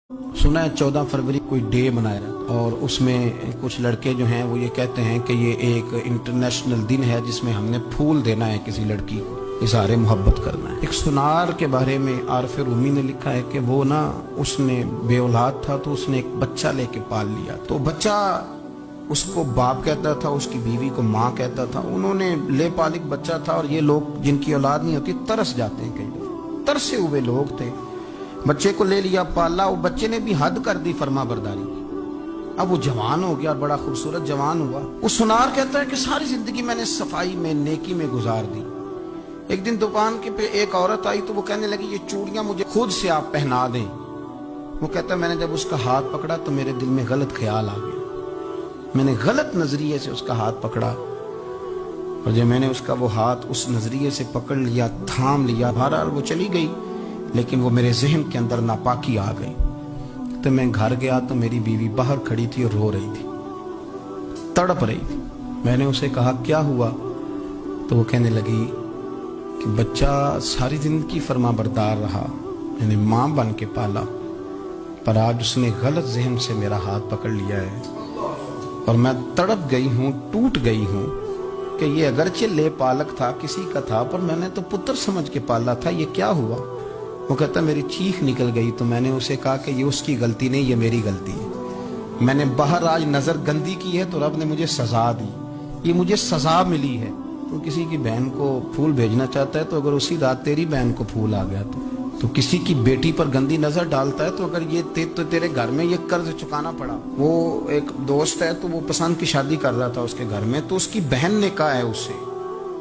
सुना है 14 फरवरी कोई डे मनाया रहा और उसमें कुछ लड़के जो हैं वो ये कहते हैं कि ये एक इंटरनेशनल दिन है जिसमें हमने फूल देना है किसी लड़की को, इज़हारे मोहब्बत करना है। एक सुनार के बारे में आरफ रूमी ने लिखा है कि वो ना उसने बेऔलाद था तो उसने एक बच्चा लेके पाल लिया। तो बच्चा उसको बाप कहता था, उसकी बीवी को माँ कहता था। उन्होंने ले पालिक बच्चा था और ये लोग जिनकी औलाद नहीं होती तरस जाते हैं, कई लोग तरसे हुए लोग थे। बच्चे को ले लिया, पाला, वो बच्चे ने भी हद कर दी फर्मा बरदारी की। अब वो जवान हो गया और बड़ा खूबसूरत जवान हुआ। वो सुनार कहता है कि सारी जिंदगी मैंने सफाई में, नेकी में गुजार दी। एक दिन दुकान के पे एक औरत आई तो वो कहने लगी ये चूड़ियां मुझे खुद से आप पहना दें। वो कहता है मैंने जब उसका हाथ पकड़ा तो मेरे दिल में गलत ख्याल आ गया, मैंने गलत नजरिए से उसका हाथ पकड़ा और जब मैंने उसका वो हाथ उस नजरिए से पकड़ लिया, थाम लिया, बहरहाल वो चली गई, लेकिन वो मेरे जहन के अंदर नापाकी आ गई। तो मैं घर गया तो मेरी बीवी बाहर खड़ी थी और रो रही थी, तड़प रही थी। मैंने उसे कहा क्या हुआ? तो वो कहने लगी कि बच्चा सारी जिंदगी फर्मा बरदार रहा, मैंने माँ बन के पाला, पर आज उसने गलत जहन से मेरा हाथ पकड़ लिया है और मैं तड़प गई हूँ, टूट गई हूँ कि ये अगरचे ले पालक था, किसी का था, पर मैंने तो पुत्र समझ के पाला था, ये क्या हुआ? वो कहता मेरी चीख निकल गई। तो मैंने उसे कहा कि ये उसकी गलती नहीं, ये मेरी गलती है। मैंने बाहर आज नजर गंदी की है तो रब ने मुझे सजा दी, ये मुझे सजा मिली है। तो किसी की बहन को फूल भेजना चाहता है तो अगर उसी रात तेरी बहन को फूल आ गया तो किसी की बेटी पर गंदी नजर डालता है तो अगर ये तो तेरे घर में ये कर्ज चुकाना पड़ा। वो एक दोस्त है तो वो पसंद की शादी कर रहा था उसके घर में, तो उसकी बहन ने कहा है उससे,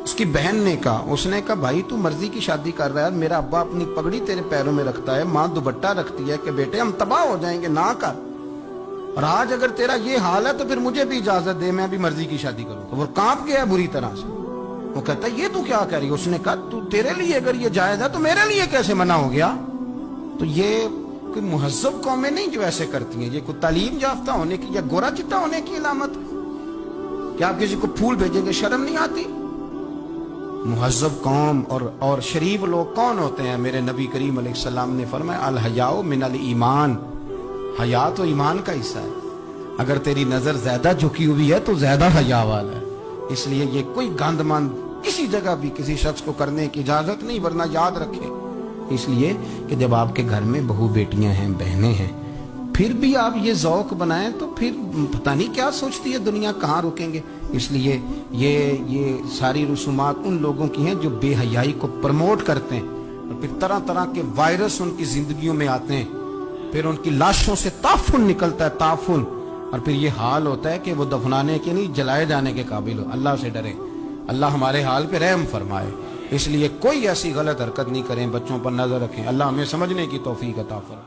उसकी बहन ने कहा, उसने कहा भाई तू मर्जी की शादी कर रहा है, मेरा अब्बा अपनी पगड़ी तेरे पैरों में रखता है, माँ दुपट्टा रखती है कि बेटे हम तबाह हो जाएंगे, ना कर। और आज अगर तेरा ये हाल है तो फिर मुझे भी इजाजत दे, मैं भी मर्जी की शादी करूँ। तो वो कांप गया बुरी तरह से। वो कहता ये तू क्या कह रही? उसने कहा तू तेरे लिए अगर ये जायज है तो मेरे लिए कैसे मना हो गया? तो ये कोई मुहज्जब कौमें नहीं जो ऐसे करती हैं, ये कोई तालीम याफ्ता होने की या गोरा चिट्टा होने की अलामत है? क्या आप किसी को फूल भेजेंगे, शर्म नहीं आती? मुहज्जब कौम और शरीफ लोग कौन होते हैं? मेरे नबी करीम अलैहिस्सलाम ने फरमाया अल हयाउ मिनल ईमान, हया तो ईमान का हिस्सा है। अगर तेरी नजर ज्यादा झुकी हुई है तो ज्यादा हया वाला है। इसलिए ये कोई गंदमंद किसी जगह भी किसी शख्स को करने की इजाजत नहीं, वरना याद रखे इसलिए कि जब आपके घर में बहू बेटियां हैं, बहनें हैं, फिर भी आप ये ज़ौक बनाएं तो फिर पता नहीं क्या सोचती है दुनिया, कहाँ रुकेंगे। इसलिए ये सारी रसूमात उन लोगों की हैं जो बेहयाई को प्रमोट करते हैं और फिर तरह तरह के वायरस उनकी जिंदगियों में आते हैं, फिर उनकी लाशों से ताफुन निकलता है, ताफुन, और फिर ये हाल होता है कि वो दफनाने के नहीं जलाए जाने के काबिल हो। अल्लाह से डरे, अल्लाह हमारे हाल पे रहम फरमाए। इसलिए कोई ऐसी गलत हरकत नहीं करें, बच्चों पर नजर रखें। अल्लाह हमें समझने की तौफीक अता फरमाए।